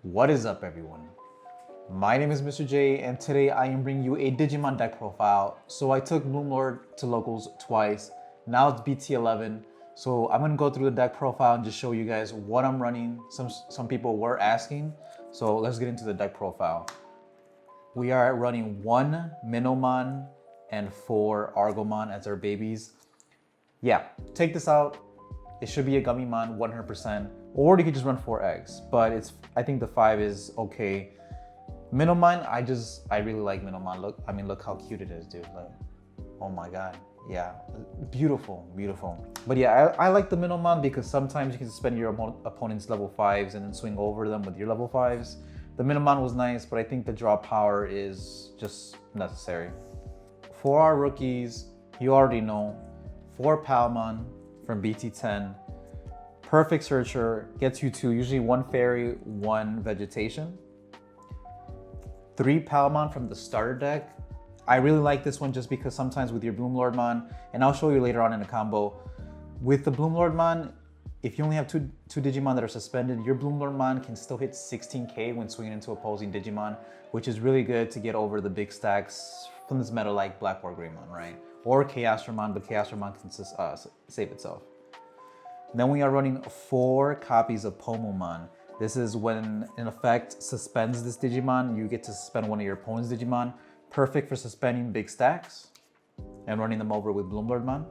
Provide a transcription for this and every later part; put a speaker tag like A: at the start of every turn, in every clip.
A: What is up, everyone? My name is Mr. J, and today I am bringing you a Digimon deck profile. So I took Bloomlord to locals twice. Now it's BT11. So I'm gonna go through the deck profile and just show you guys what I'm running. Some people were asking, so let's get into the deck profile. We are running 1 Minomon and 4 Argomon as our babies. Yeah, take this out. It should be a Gummymon 100%, or you could just run 4 eggs, but I think the 5 is okay. Minomon, I really like Minomon. Look how cute it is, dude. Like, oh my God, yeah, beautiful, beautiful. But yeah, I like the Minomon because sometimes you can spend your opponent's level 5s and then swing over them with your level 5s. The Minomon was nice, but I think the draw power is just necessary. For our rookies, you already know, 4 Palmon from BT10. Perfect searcher, gets you to usually 1 fairy, 1 vegetation. 3 Palmon from the starter deck. I really like this one just because sometimes with your Bloomlordmon, and I'll show you later on in a combo, with the Bloomlordmon, if you only have two Digimon that are suspended, your Bloomlordmon can still hit 16k when swinging into opposing Digimon, which is really good to get over the big stacks from this meta like Black or Greymon, right? Or Chaosdramon, but Chaosdramon can save itself. Then we are running 4 copies of Pomomon. This is when an effect suspends this Digimon, you get to suspend one of your opponent's Digimon. Perfect for suspending big stacks and running them over with Bloomlordmon.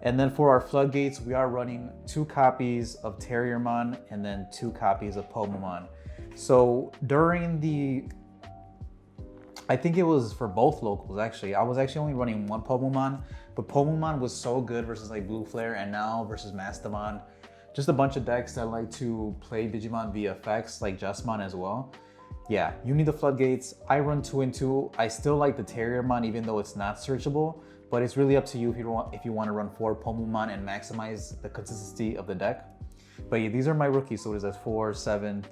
A: And then for our floodgates, we are running 2 copies of Terriermon and then 2 copies of Pomomon. So during I think it was for both locals actually. I was actually only running 1 Pomomon, but Pomomon was so good versus like Blue Flare and now versus Mastamon. Just a bunch of decks that like to play Digimon via effects like Justmon as well. Yeah, you need the floodgates. I run 2 and 2. I still like the Terriermon even though it's not searchable, but it's really up to you if you want to run 4 Pomomon and maximize the consistency of the deck. But yeah, these are my rookies, so it is at 4, 7,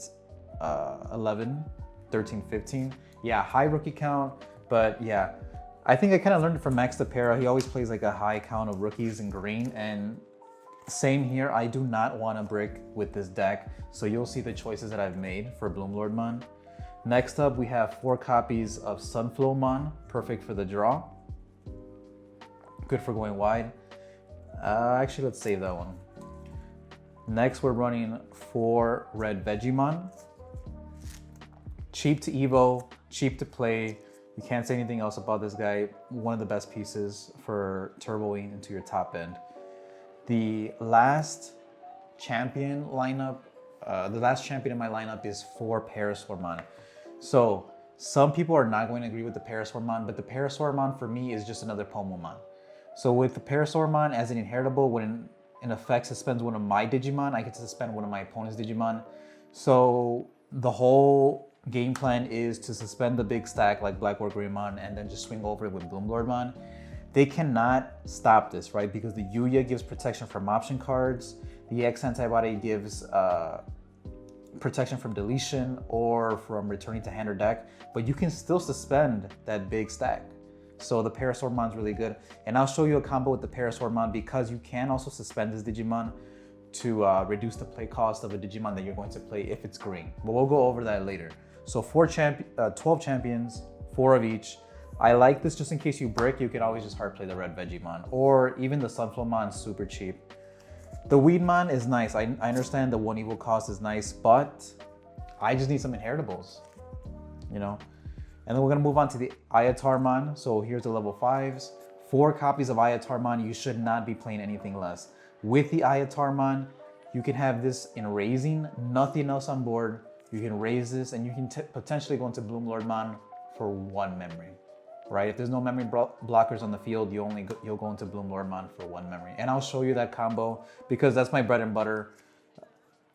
A: 11, 13, 15. Yeah, high rookie count, but yeah. I think I kind of learned it from Max Tapera. He always plays like a high count of rookies in green, and same here. I do not want to brick with this deck, so you'll see the choices that I've made for Bloomlordmon. Next up, we have 4 copies of Sunflowmon, perfect for the draw. Good for going wide. Actually, let's save that one. Next, we're running 4 Red Vegiemon. Cheap to Evo, cheap to play. You can't say anything else about this guy. One of the best pieces for turboing into your top end. The last champion lineup, the last champion in my lineup is 4 Parasaurmon. So some people are not going to agree with the Parasaurmon, but the Parasaurmon for me is just another Pomomon. So with the Parasaurmon as an inheritable, when an effect suspends one of my Digimon, I get to suspend one of my opponent's Digimon. So the whole game plan is to suspend the big stack like Black or Greymon and then just swing over it with Bloomlordmon. They cannot stop this, right? Because the Yuya gives protection from option cards. The X antibody gives protection from deletion or from returning to hand or deck, but you can still suspend that big stack. So the Parasaurmon is really good. And I'll show you a combo with the Parasaurmon because you can also suspend this Digimon to reduce the play cost of a Digimon that you're going to play if it's green. But we'll go over that later. So 12 champions, 4 of each. I like this just in case you brick, you can always just hard play the Red Vegiemon, or even the Sunflowmon, super cheap. The Weedmon is nice. I understand the 1 evil cost is nice, but I just need some inheritables, you know? And then we're gonna move on to the Ayatarmon. So here's the level 5s. 4 copies of Ayatarmon. You should not be playing anything less. With the Ayatarmon, you can have this in raising, nothing else on board. You can raise this and you can potentially go into Bloomlordmon for 1 memory, right? If there's no memory blockers on the field, you'll go into Bloomlordmon for 1 memory. And I'll show you that combo because that's my bread and butter.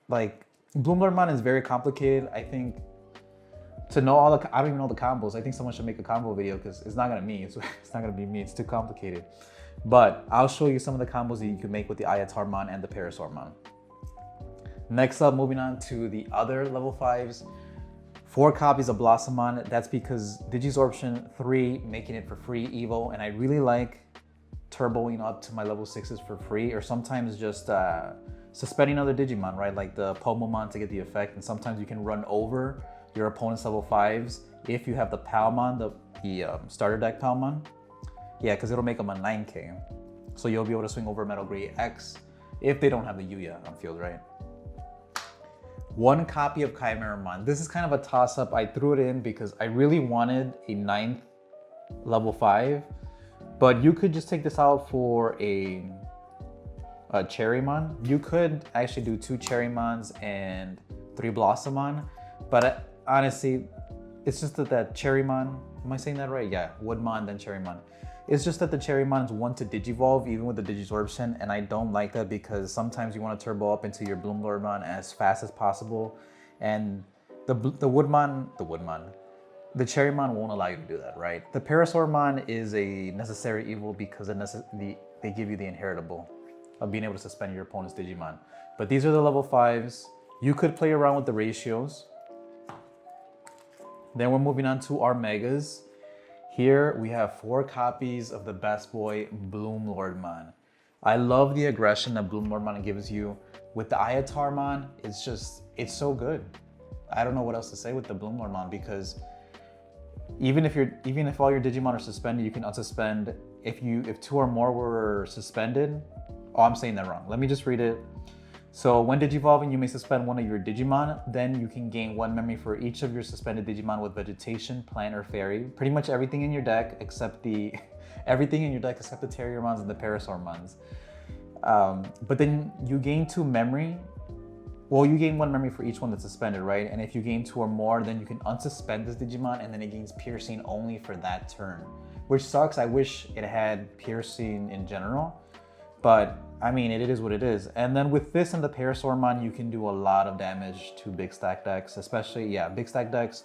A: Like, Bloomlordmon is very complicated. I think to know all the, I don't even know the combos. I think someone should make a combo video because it's not gonna be me. It's not gonna be me. It's too complicated. But I'll show you some of the combos that you can make with the Ayatarmon and the Parasaurmon. Next up, moving on to the other level 5s. 4 copies of Blossomon. That's because Digisorption 3 making it for free Evo, and I really like turboing up to my level 6s for free, or sometimes just suspending other Digimon, right? Like the Pomomon to get the effect, and sometimes you can run over your opponent's level 5s if you have the Palmon, the starter deck Palmon. Yeah, because it'll make them a 9K. So you'll be able to swing over Metal Grey X if they don't have the Yuya on field, right? 1 copy of Chimeramon. This is kind of a toss-up. I threw it in because I really wanted a 9th level 5, but you could just take this out for a Cherrymon. You could actually do 2 Cherrymons and 3 Blossomon, but honestly, it's just that Cherrymon, am I saying that right? Yeah, Woodmon, then Cherrymon. It's just that the Cherrymon's want to Digivolve even with the Digisorption, and I don't like that because sometimes you want to turbo up into your Bloomlordmon as fast as possible, and the Cherrymon won't allow you to do that, right? The Parasaurmon is a necessary evil because they give you the inheritable of being able to suspend your opponent's Digimon. But these are the level 5s. You could play around with the ratios. Then we're moving on to our Megas. Here we have 4 copies of the best boy, Bloomlordmon. I love the aggression that Bloomlordmon gives you. With the Ayatarmon, it's so good. I don't know what else to say with the Bloomlordmon, because even if all your Digimon are suspended, you can unsuspend. If 2 or more were suspended, oh, I'm saying that wrong. Let me just read it. So when Digivolving, you may suspend one of your Digimon. Then you can gain 1 memory for each of your suspended Digimon with Vegetation, Plant, or Fairy. Pretty much everything in your deck except the Terriermons and the Parasaurmons. But then you gain 2 memory. Well, you gain 1 memory for each one that's suspended, right? And if you gain 2 or more, then you can unsuspend this Digimon, and then it gains Piercing only for that turn. Which sucks. I wish it had Piercing in general. But I mean, it is what it is. And then with this and the Parasaurmon, you can do a lot of damage to big stack decks, especially, yeah, big stack decks.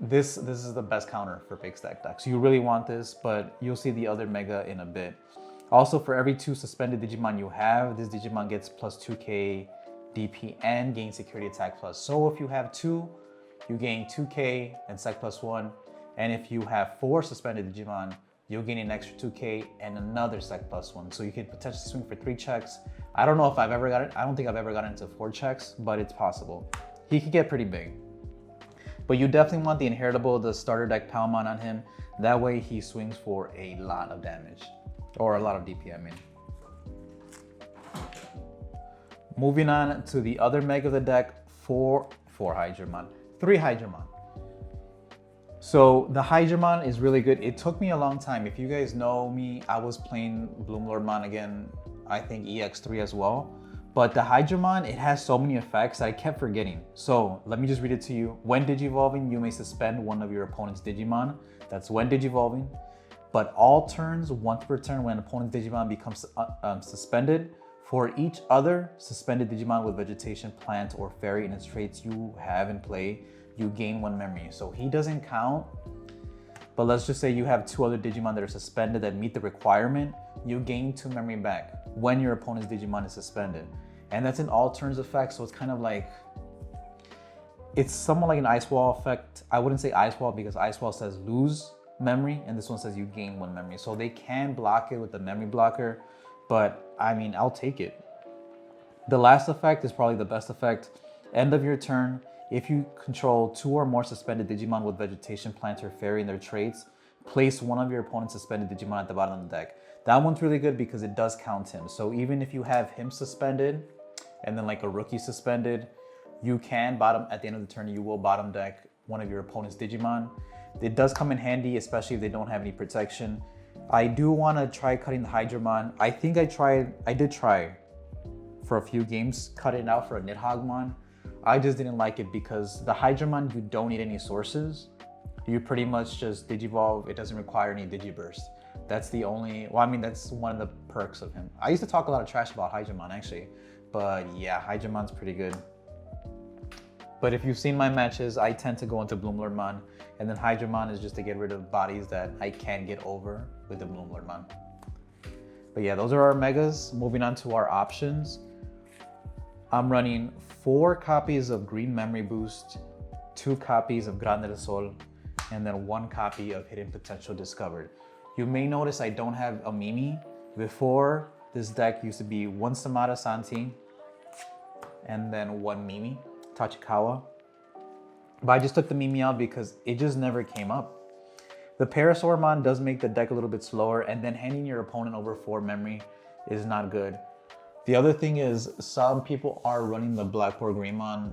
A: This is the best counter for big stack decks. You really want this, but you'll see the other Mega in a bit. Also, for every 2 suspended Digimon you have, this Digimon gets plus 2k DP and gains security attack plus. So if you have 2, you gain 2k and sec plus 1. And if you have 4 suspended Digimon, you'll gain an extra 2k and another sec plus 1. So you can potentially swing for 3 checks. I don't know if I've ever got it. I don't think I've ever gotten into 4 checks, but it's possible. He could get pretty big. But you definitely want the inheritable, the starter deck Palmon on him. That way he swings for a lot of damage. Or a lot of DP, I mean. Moving on to the other Mega of the deck, 4 Hydramon. 3 Hydramon. So the Hydramon is really good. It took me a long time. If you guys know me, I was playing Bloomlordmon again, I think EX3 as well. But the Hydramon, it has so many effects that I kept forgetting. So let me just read it to you. When Digivolving, you may suspend one of your opponent's Digimon. That's when Digivolving. But all turns, once per turn, when an opponent's Digimon becomes suspended, for each other suspended Digimon with Vegetation, Plant, or Fairy in its traits you have in play, you gain 1 memory. So he doesn't count, but let's just say you have 2 other Digimon that are suspended that meet the requirement, you gain 2 memory back when your opponent's Digimon is suspended. And that's an all turns effect, so it's kind of like, it's somewhat like an Ice Wall effect. I wouldn't say Ice Wall because Ice Wall says lose memory, and this one says you gain 1 memory. So they can block it with the memory blocker, but I mean, I'll take it. The last effect is probably the best effect. End of your turn, if you control 2 or more suspended Digimon with Vegetation, Plant, or Fairy in their traits, place one of your opponent's suspended Digimon at the bottom of the deck. That one's really good because it does count him. So even if you have him suspended and then like a rookie suspended, you can bottom, at the end of the turn, you will bottom deck one of your opponent's Digimon. It does come in handy, especially if they don't have any protection. I do want to try cutting the Hydramon. I think I did try for a few games, cut it out for a Nidhoggmon. I just didn't like it because the Hydramon, you don't need any sources. You pretty much just Digivolve. It doesn't require any Digiburst. That's the only, well, I mean, that's one of the perks of him. I used to talk a lot of trash about Hydramon actually, but yeah, Hydramon's pretty good. But if you've seen my matches, I tend to go into Bloomlordmon, and then Hydramon is just to get rid of bodies that I can get over with the Bloomlordmon. But yeah, those are our Megas. Moving on to our options. I'm running 4 copies of Green Memory Boost, 2 copies of Grande del Sol, and then 1 copy of Hidden Potential discovered. You may notice I don't have a Mimi. Before, this deck used to be 1 Samada Santi, and then 1 Mimi, Tachikawa. But I just took the Mimi out because it just never came up. The Parasaurmon does make the deck a little bit slower, and then handing your opponent over 4 memory is not good. The other thing is some people are running the Blackboard Greymon,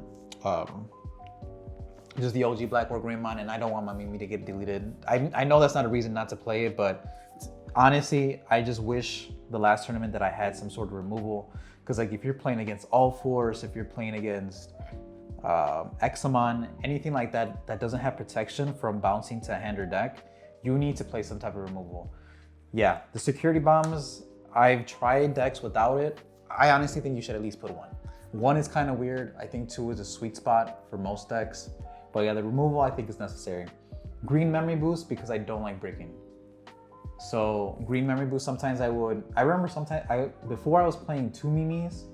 A: just the OG Blackboard Greymon, and I don't want my Mimi to get deleted. I know that's not a reason not to play it, but honestly, I just wish the last tournament that I had some sort of removal. Because like if you're playing against All Force, if you're playing against Examon, anything like that that doesn't have protection from bouncing to a hand or deck, you need to play some type of removal. Yeah, the security bombs, I've tried decks without it. I honestly think you should at least put 1. 1 is kind of weird. I think 2 is a sweet spot for most decks. But yeah, the removal I think is necessary. Green memory boost because I don't like breaking. So green memory boost, sometimes I remember sometimes, before I was playing 2 Mimis.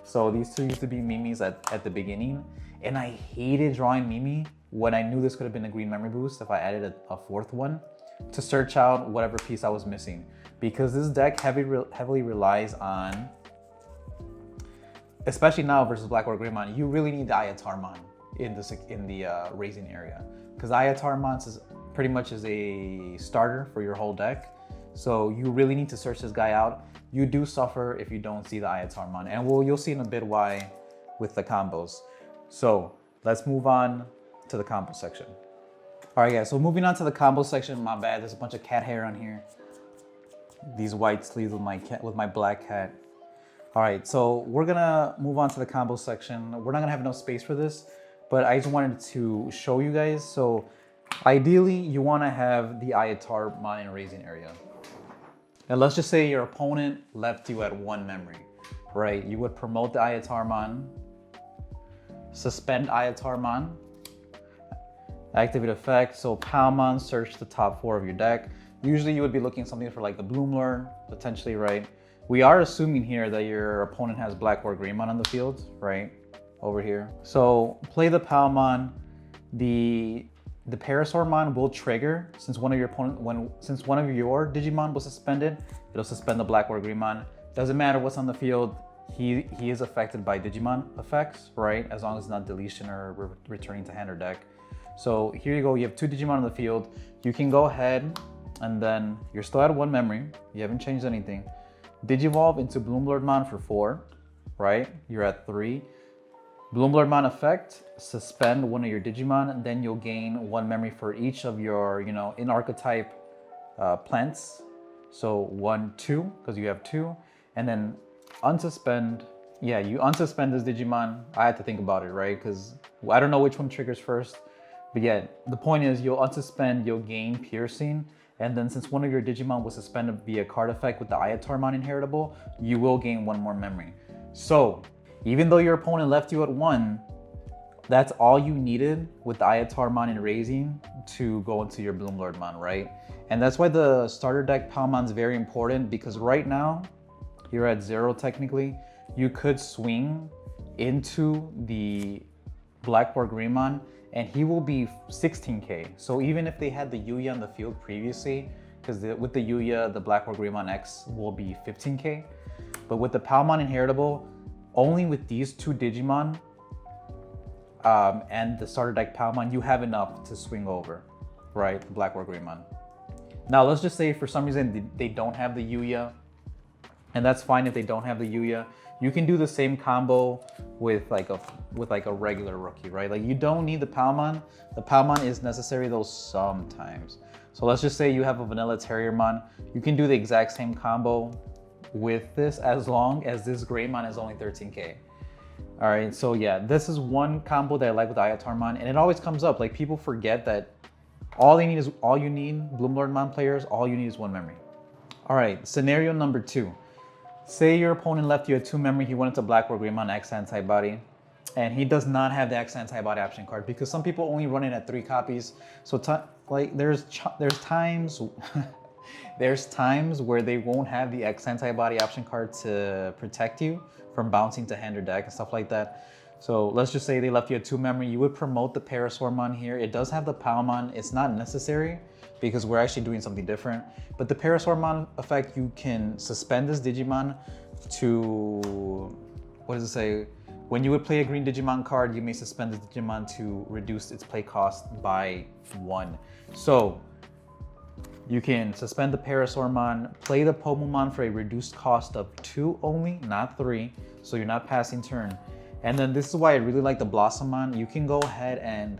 A: So these 2 used to be Mimis at the beginning. And I hated drawing Mimi when I knew this could have been a green memory boost if I added a 4th one to search out whatever piece I was missing. Because this deck heavily relies on, especially now versus Blackboard Greymon, you really need the Hydramon in the raising area. Because Hydramon is pretty much is a starter for your whole deck. So you really need to search this guy out. You do suffer if you don't see the Hydramon. And you'll see in a bit why with the combos. So let's move on to the combo section. All right, guys, so moving on to the combo section, my bad, there's a bunch of cat hair on here. These white sleeves with my black cat. All right, so we're gonna move on to the combo section. We're not gonna have enough space for this, but I just wanted to show you guys. So ideally, you wanna have the Hydramon in raising area. And let's just say your opponent left you at 1 memory, right? You would promote the Hydramon, suspend Hydramon, activate effect. So Palmon, search the top 4 of your deck. Usually you would be looking something for like the Bloomlord, potentially, right? We are assuming here that your opponent has Blackboard Greymon on the field, right? Over here. So play the Palmon. The Parasaurmon will trigger since one of your Digimon was suspended. It'll suspend the Blackboard Greymon. Doesn't matter what's on the field. He is affected by Digimon effects, right? As long as it's not deletion or returning to hand or deck. So here you go. You have 2 Digimon on the field. You can go ahead and then you're still at 1 memory. You haven't changed anything. Digivolve into Bloomlordmon for 4, right? You're at 3. Bloomlordmon effect, suspend one of your Digimon, and then you'll gain 1 memory for each of your, in archetype plants. So 1, 2, because you have 2, and then unsuspend. Yeah, you unsuspend this Digimon. I had to think about it, right? Because I don't know which one triggers first. But yeah, the point is you'll unsuspend, you'll gain piercing, and then since one of your Digimon was suspended via card effect with the Hydramon inheritable, you will gain 1 more memory. So even though your opponent left you at 1, that's all you needed with the Hydramon in raising to go into your Bloomlordmon, right? And that's why the starter deck Palmon is very important, because right now you're at 0 technically. You could swing into the Blackboard Greymon and he will be 16k. So even if they had the Yuya on the field previously, because with the Yuya, the Blackboard Greymon X will be 15k. But with the Palmon inheritable, only with these 2 Digimon and the starter deck Palmon, you have enough to swing over, right? The Blackboard Greymon. Now let's just say for some reason they don't have the Yuya, and that's fine if they don't have the Yuya. You can do the same combo with like a regular rookie, right? Like you don't need the Palmon. The Palmon is necessary though sometimes. So let's just say you have a vanilla Terriermon. You can do the exact same combo with this as long as this Greymon is only 13k. All right, so yeah, this is one combo that I like with Hydramon, and it always comes up. Like people forget that all you need, Bloomlordmon players, all you need is 1 memory. All right, scenario number 2. Say your opponent left you at 2 memory, he went into Blackboard Greymon X Antibody, and he does not have the X Antibody option card because some people only run it at 3 copies. So there's times there's times where they won't have the X Antibody option card to protect you from bouncing to hand or deck and stuff like that. So let's just say they left you a 2 memory. You would promote the Parasaurmon here. It does have the Palmon. It's not necessary because we're actually doing something different. But the Parasaurmon effect, you can suspend this Digimon to, what does it say? When you would play a green Digimon card, you may suspend this Digimon to reduce its play cost by 1. So you can suspend the Parasaurmon, play the Pomomon for a reduced cost of 2 only, not 3. So you're not passing turn. And then this is why I really like the Blossomon. You can go ahead and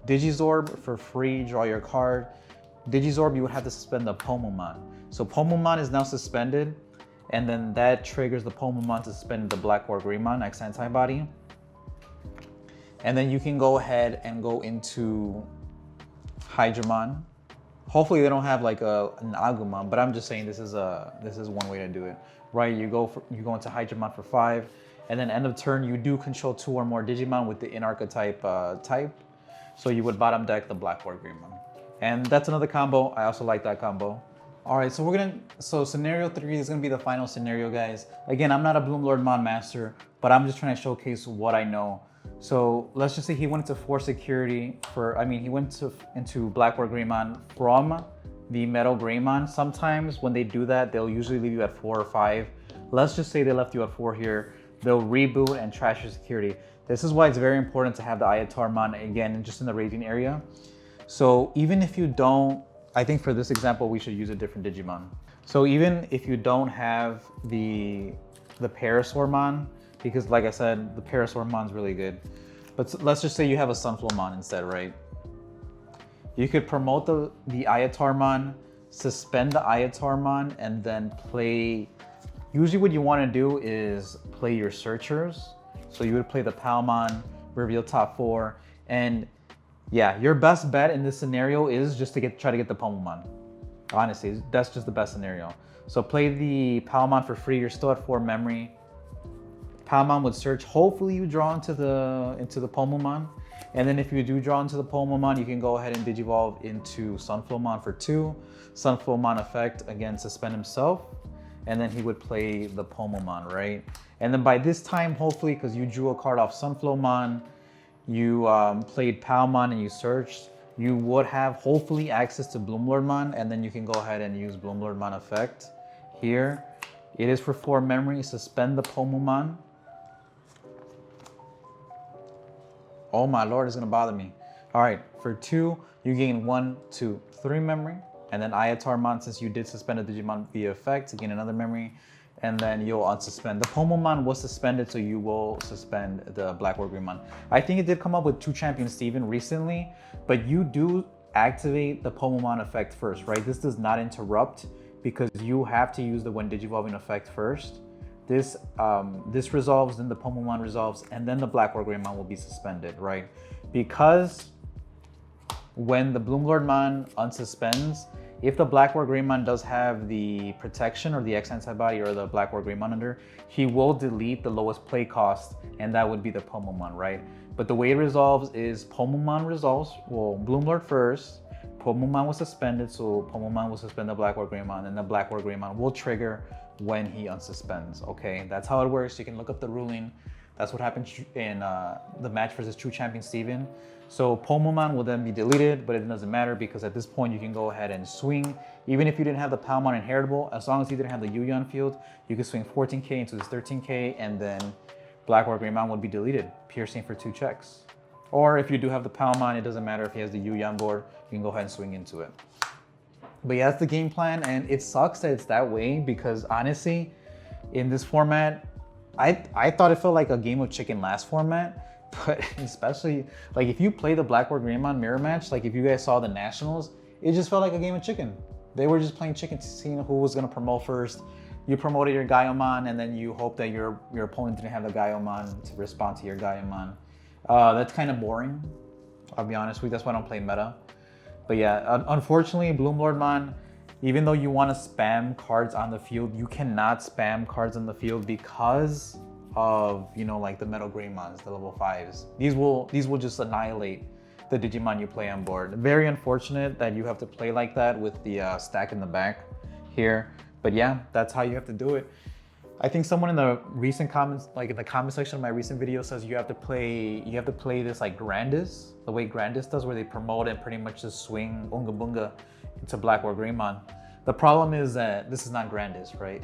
A: Digizorb for free, draw your card. Digizorb, you would have to suspend the Pomomon. So Pomomon is now suspended, and then that triggers the Pomomon to suspend the Black or Greymon X antibody. And then you can go ahead and go into Hydramon. Hopefully they don't have like an Agumon, but I'm just saying this is one way to do it, right? You go into Hydramon for 5. And then end of turn, you do control 2 or more Digimon with the in-archetype type. So you would bottom deck the Black or Greymon. And that's another combo. I also like that combo. All right, so scenario 3 is gonna be the final scenario, guys. Again, I'm not a Bloomlordmon master, but I'm just trying to showcase what I know. So let's just say he went into 4 security he went into Black or Greymon from the Metal Greymon. Sometimes when they do that, they'll usually leave you at 4 or 5. Let's just say they left you at 4 here. They'll reboot and trash your security. This is why it's very important to have the Hydramon, again, just in the raging area. So even if you don't, I think for this example, we should use a different Digimon. So even if you don't have the Parasaurmon, because like I said, the Parasaurmon's really good. But let's just say you have a Sunflowmon instead, right? You could promote the Hydramon, suspend the Hydramon, and then play. Usually what you want to do is play your searchers. So you would play the Palmon, reveal top 4, and yeah, your best bet in this scenario is just to try to get the Pomomon. Honestly, that's just the best scenario. So play the Palmon for free. You're still at 4 memory. Palmon would search. Hopefully you draw into the Pomomon. And then if you do draw into the Pomomon, you can go ahead and Digivolve into Sunflowmon for 2. Sunflowmon effect, again, suspend himself. And then he would play the Pomomon, right? And then by this time, hopefully, because you drew a card off Sunflowmon, you played Palmon and you searched, you would have hopefully access to Bloomlordmon, and then you can go ahead and use Bloomlordmon effect here. It is for 4 memory, suspend the Pomomon. Oh my lord, it's gonna bother me. All right, for 2, you gain 1, 2, 3 memory. And then Hydramon, since you did suspend a Digimon via effect, to gain another memory, and then you'll unsuspend. The Pomomon was suspended, so you will suspend the Black or Greymon. I think it did come up with 2 Champion Steven recently, but you do activate the Pomomon effect first, right? This does not interrupt because you have to use the when Digivolving effect first. This resolves, then the Pomomon resolves, and then the Black or Greymon will be suspended, right? Because when the Bloomlordmon unsuspends, if the Black or Greymon does have the protection or the X antibody or the Black or Greymon under, he will delete the lowest play cost, and that would be the Pomomon, right? But the way it resolves is Pomomon resolves, well, Bloomlord first, Pomomon was suspended, so Pomomon will suspend the Black or Greymon, and the Black or Greymon will trigger when he unsuspends, okay? That's how it works. You can look up the ruling. That's what happened in the match versus True Champion Steven. So Pomomon will then be deleted, but it doesn't matter because at this point you can go ahead and swing. Even if you didn't have the Palmon inheritable, as long as you didn't have the Yuyan field, you could swing 14k into this 13k, and then Black or Greymon would be deleted, piercing for 2 checks. Or if you do have the Palmon, it doesn't matter if he has the Yuyan board, you can go ahead and swing into it. But yeah, that's the game plan, and it sucks that it's that way because honestly, in this format, I thought it felt like a game of chicken last format. But especially, like if you play the Black or Greymon mirror match, like if you guys saw the Nationals, it just felt like a game of chicken. They were just playing chicken, seeing who was gonna promote first. You promoted your Gaiomon, and then you hope that your opponent didn't have the Gaiomon to respond to your Gaiomon. That's kind of boring, I'll be honest with you. That's why I don't play meta. But yeah, unfortunately, Bloomlordmon, even though you want to spam cards on the field, you cannot spam cards on the field because of, you know, like the Metal Greymons, the level 5s. These will just annihilate the Digimon you play on board. Very unfortunate that you have to play like that with the stack in the back here. But yeah, that's how you have to do it. I think someone in the recent comments, like in the comment section of my recent video, says you have to play this like Grandis, the way Grandis does, where they promote and pretty much just swing Bunga Bunga into Black Wargreymon. The problem is that this is not Grandis, right?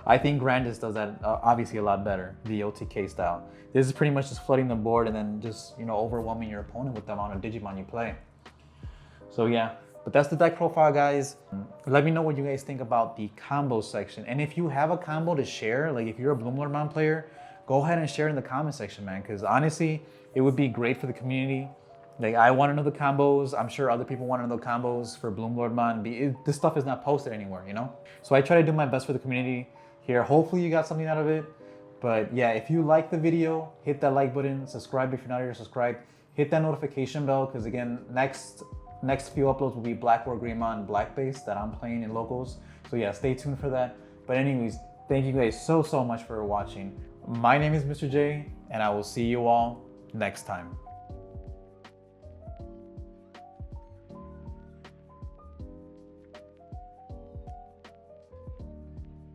A: I think Grandis does that obviously a lot better, the OTK style. This is pretty much just flooding the board and then just, you know, overwhelming your opponent with the amount of Digimon you play. So yeah, but that's the deck profile, guys. Let me know what you guys think about the combo section. And if you have a combo to share, like if you're a Bloomlordmon player, go ahead and share it in the comment section, man. Because honestly, it would be great for the community. Like, I want to know the combos. I'm sure other people want to know the combos for Bloomlordmon. This stuff is not posted anywhere, you know? So I try to do my best for the community here. Hopefully you got something out of it. But yeah, if you like the video, hit that like button, subscribe if you're not already subscribed, hit that notification bell, because again, next few uploads will be Black Wargreymon Black Base that I'm playing in locals. So yeah, stay tuned for that. But anyways, thank you guys so much for watching. My name is Mr. J, and I will see you all next time.